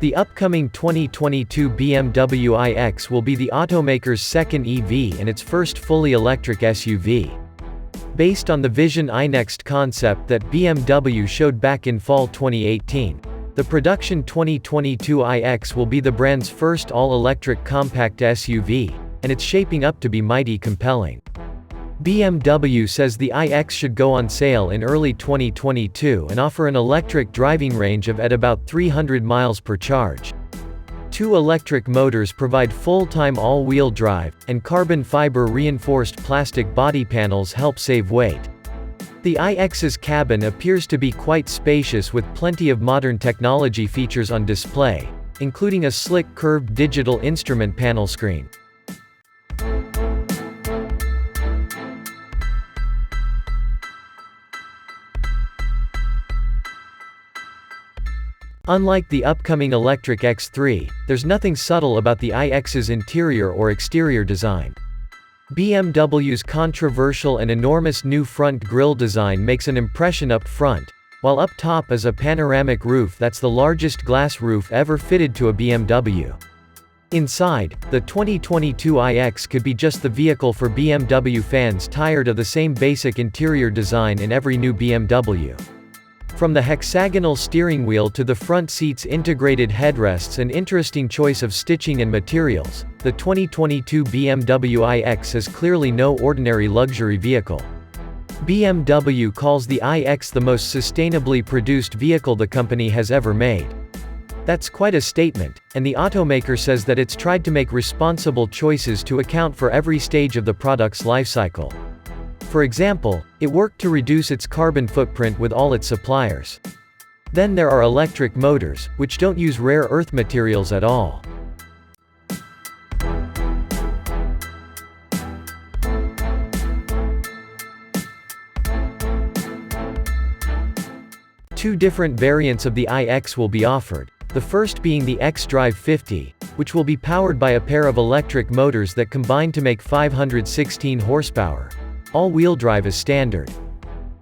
The upcoming 2022 BMW iX will be the automaker's second EV and its first fully electric SUV. Based on the Vision iNext concept that BMW showed back in fall 2018, the production 2022 iX will be the brand's first all-electric compact SUV, and it's shaping up to be mighty compelling. BMW says the iX should go on sale in early 2022 and offer an electric driving range of at about 300 miles per charge. Two electric motors provide full-time all-wheel drive, and carbon fiber reinforced plastic body panels help save weight. The iX's cabin appears to be quite spacious with plenty of modern technology features on display, including a slick curved digital instrument panel screen. Unlike the upcoming electric X3, there's nothing subtle about the iX's interior or exterior design. BMW's controversial and enormous new front grille design makes an impression up front, while up top is a panoramic roof that's the largest glass roof ever fitted to a BMW. Inside, the 2022 iX could be just the vehicle for BMW fans tired of the same basic interior design in every new BMW. From the hexagonal steering wheel to the front seat's integrated headrests and interesting choice of stitching and materials, the 2022 BMW iX is clearly no ordinary luxury vehicle. BMW calls the iX the most sustainably produced vehicle the company has ever made. That's quite a statement, and the automaker says that it's tried to make responsible choices to account for every stage of the product's lifecycle. For example, it worked to reduce its carbon footprint with all its suppliers. Then there are electric motors, which don't use rare earth materials at all. Two different variants of the iX will be offered, the first being the xDrive 50, which will be powered by a pair of electric motors that combine to make 516 horsepower. All-wheel drive is standard.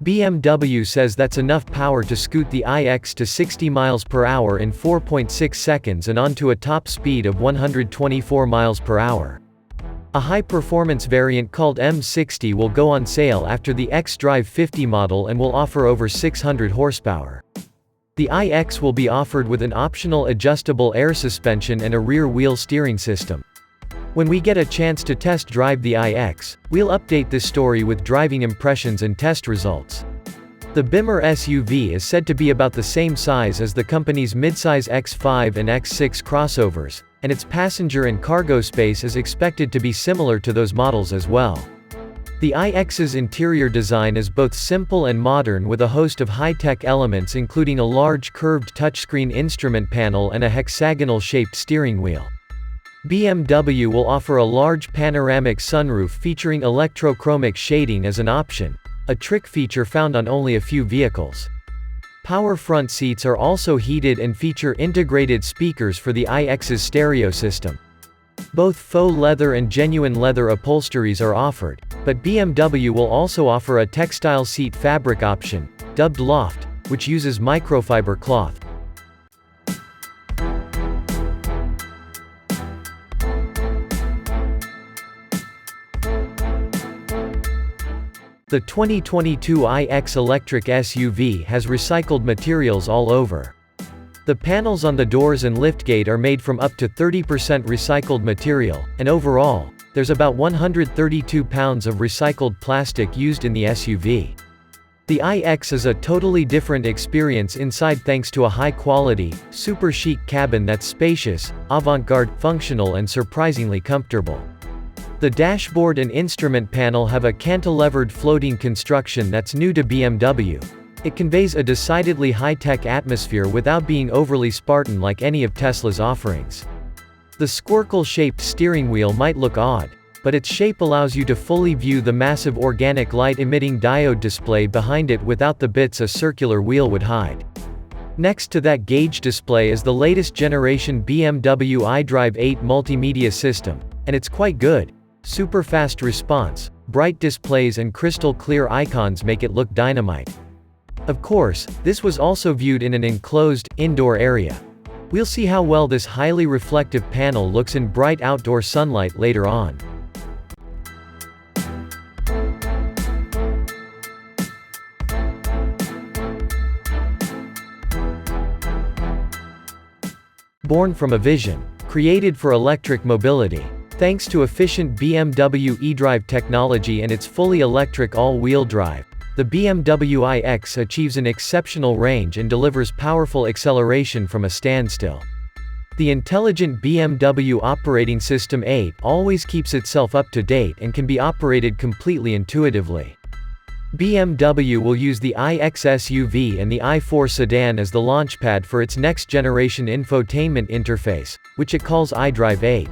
BMW says that's enough power to scoot the iX to 60 miles per hour in 4.6 seconds and onto a top speed of 124 miles per hour. A high-performance variant called M60 will go on sale after the xDrive 50 model and will offer over 600 horsepower. The iX will be offered with an optional adjustable air suspension and a rear-wheel steering system. When we get a chance to test drive the iX, we'll update this story with driving impressions and test results. The Bimmer SUV is said to be about the same size as the company's midsize X5 and X6 crossovers, and its passenger and cargo space is expected to be similar to those models as well. The iX's interior design is both simple and modern with a host of high-tech elements including a large curved touchscreen instrument panel and a hexagonal-shaped steering wheel. BMW will offer a large panoramic sunroof featuring electrochromic shading as an option, a trick feature found on only a few vehicles. Power front seats are also heated and feature integrated speakers for the iX's stereo system. Both faux leather and genuine leather upholsteries are offered, but BMW will also offer a textile seat fabric option, dubbed Loft, which uses microfiber cloth. The 2022 iX electric SUV has recycled materials all over. The panels on the doors and liftgate are made from up to 30% recycled material, and overall, there's about 132 pounds of recycled plastic used in the SUV. The iX is a totally different experience inside thanks to a high-quality, super chic cabin that's spacious, avant-garde, functional and surprisingly comfortable. The dashboard and instrument panel have a cantilevered floating construction that's new to BMW. It conveys a decidedly high-tech atmosphere without being overly Spartan like any of Tesla's offerings. The squircle-shaped steering wheel might look odd, but its shape allows you to fully view the massive organic light-emitting diode display behind it without the bits a circular wheel would hide. Next to that gauge display is the latest generation BMW iDrive 8 multimedia system, and it's quite good. Super fast response, bright displays and crystal clear icons make it look dynamite. Of course, this was also viewed in an enclosed, indoor area. We'll see how well this highly reflective panel looks in bright outdoor sunlight later on. Born from a vision, created for electric mobility. Thanks to efficient BMW eDrive technology and its fully electric all-wheel drive, the BMW iX achieves an exceptional range and delivers powerful acceleration from a standstill. The intelligent BMW operating system 8 always keeps itself up to date and can be operated completely intuitively. BMW will use the iX SUV and the i4 sedan as the launchpad for its next-generation infotainment interface, which it calls iDrive 8.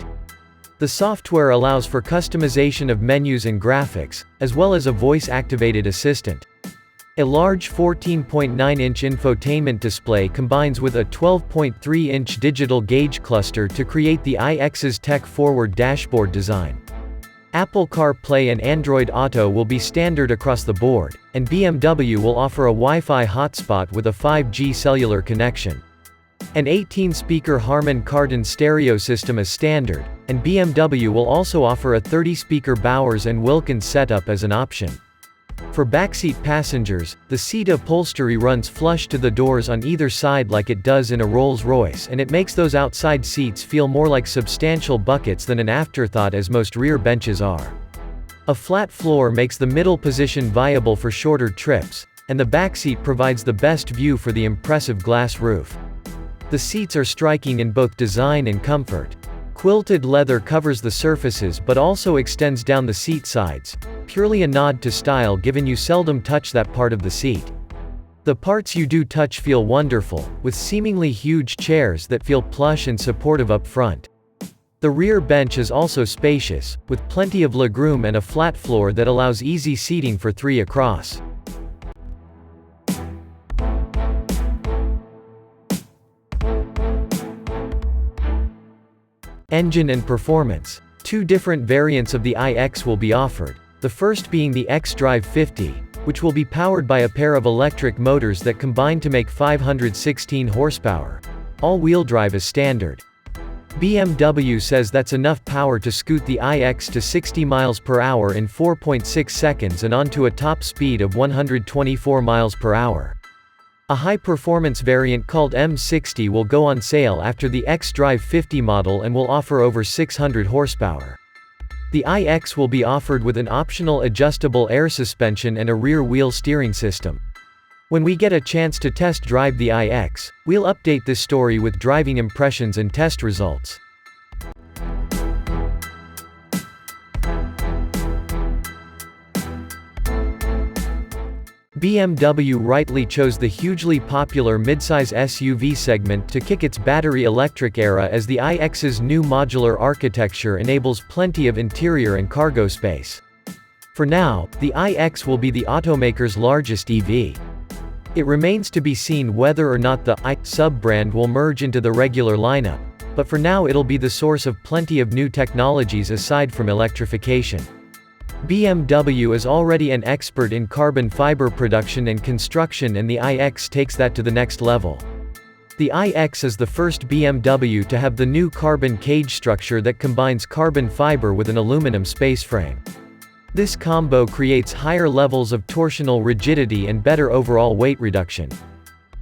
The software allows for customization of menus and graphics, as well as a voice-activated assistant. A large 14.9-inch infotainment display combines with a 12.3-inch digital gauge cluster to create the iX's tech-forward dashboard design. Apple CarPlay and Android Auto will be standard across the board, and BMW will offer a Wi-Fi hotspot with a 5G cellular connection. An 18-speaker Harman Kardon stereo system is standard, and BMW will also offer a 30-speaker Bowers & Wilkins setup as an option. For backseat passengers, the seat upholstery runs flush to the doors on either side like it does in a Rolls-Royce, and it makes those outside seats feel more like substantial buckets than an afterthought as most rear benches are. A flat floor makes the middle position viable for shorter trips, and the backseat provides the best view for the impressive glass roof. The seats are striking in both design and comfort. Quilted leather covers the surfaces but also extends down the seat sides, purely a nod to style given you seldom touch that part of the seat. The parts you do touch feel wonderful, with seemingly huge chairs that feel plush and supportive up front. The rear bench is also spacious, with plenty of legroom and a flat floor that allows easy seating for 3 across. Engine and performance. 2 different variants of the iX will be offered, the first being the xDrive 50, which will be powered by a pair of electric motors that combine to make 516 horsepower. All-wheel drive is standard. BMW says that's enough power to scoot the iX to 60 miles per hour in 4.6 seconds and onto a top speed of 124 miles per hour. A high-performance variant called M60 will go on sale after the xDrive 50 model and will offer over 600 horsepower. The iX will be offered with an optional adjustable air suspension and a rear-wheel steering system. When we get a chance to test drive the iX, we'll update this story with driving impressions and test results. BMW rightly chose the hugely popular midsize SUV segment to kick its battery electric era as the iX's new modular architecture enables plenty of interior and cargo space. For now, the iX will be the automaker's largest EV. It remains to be seen whether or not the i sub-brand will merge into the regular lineup, but for now it'll be the source of plenty of new technologies aside from electrification. BMW is already an expert in carbon fiber production and construction, and the iX takes that to the next level. The iX is the first BMW to have the new carbon cage structure that combines carbon fiber with an aluminum spaceframe. This combo creates higher levels of torsional rigidity and better overall weight reduction.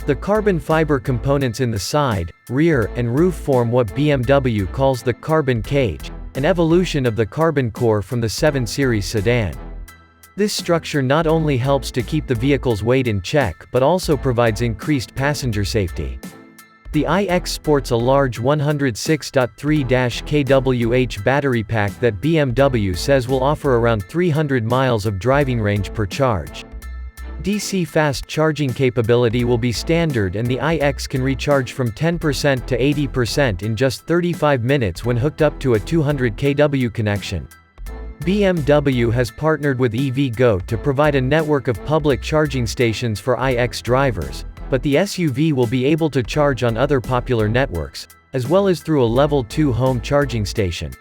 The carbon fiber components in the side, rear, and roof form what BMW calls the carbon cage, an evolution of the carbon core from the 7 Series sedan. This structure not only helps to keep the vehicle's weight in check but also provides increased passenger safety. The iX sports a large 106.3 kWh battery pack that BMW says will offer around 300 miles of driving range per charge. DC fast charging capability will be standard, and the iX can recharge from 10% to 80% in just 35 minutes when hooked up to a 200 kW connection. BMW has partnered with EVgo to provide a network of public charging stations for iX drivers, but the SUV will be able to charge on other popular networks, as well as through a Level 2 home charging station.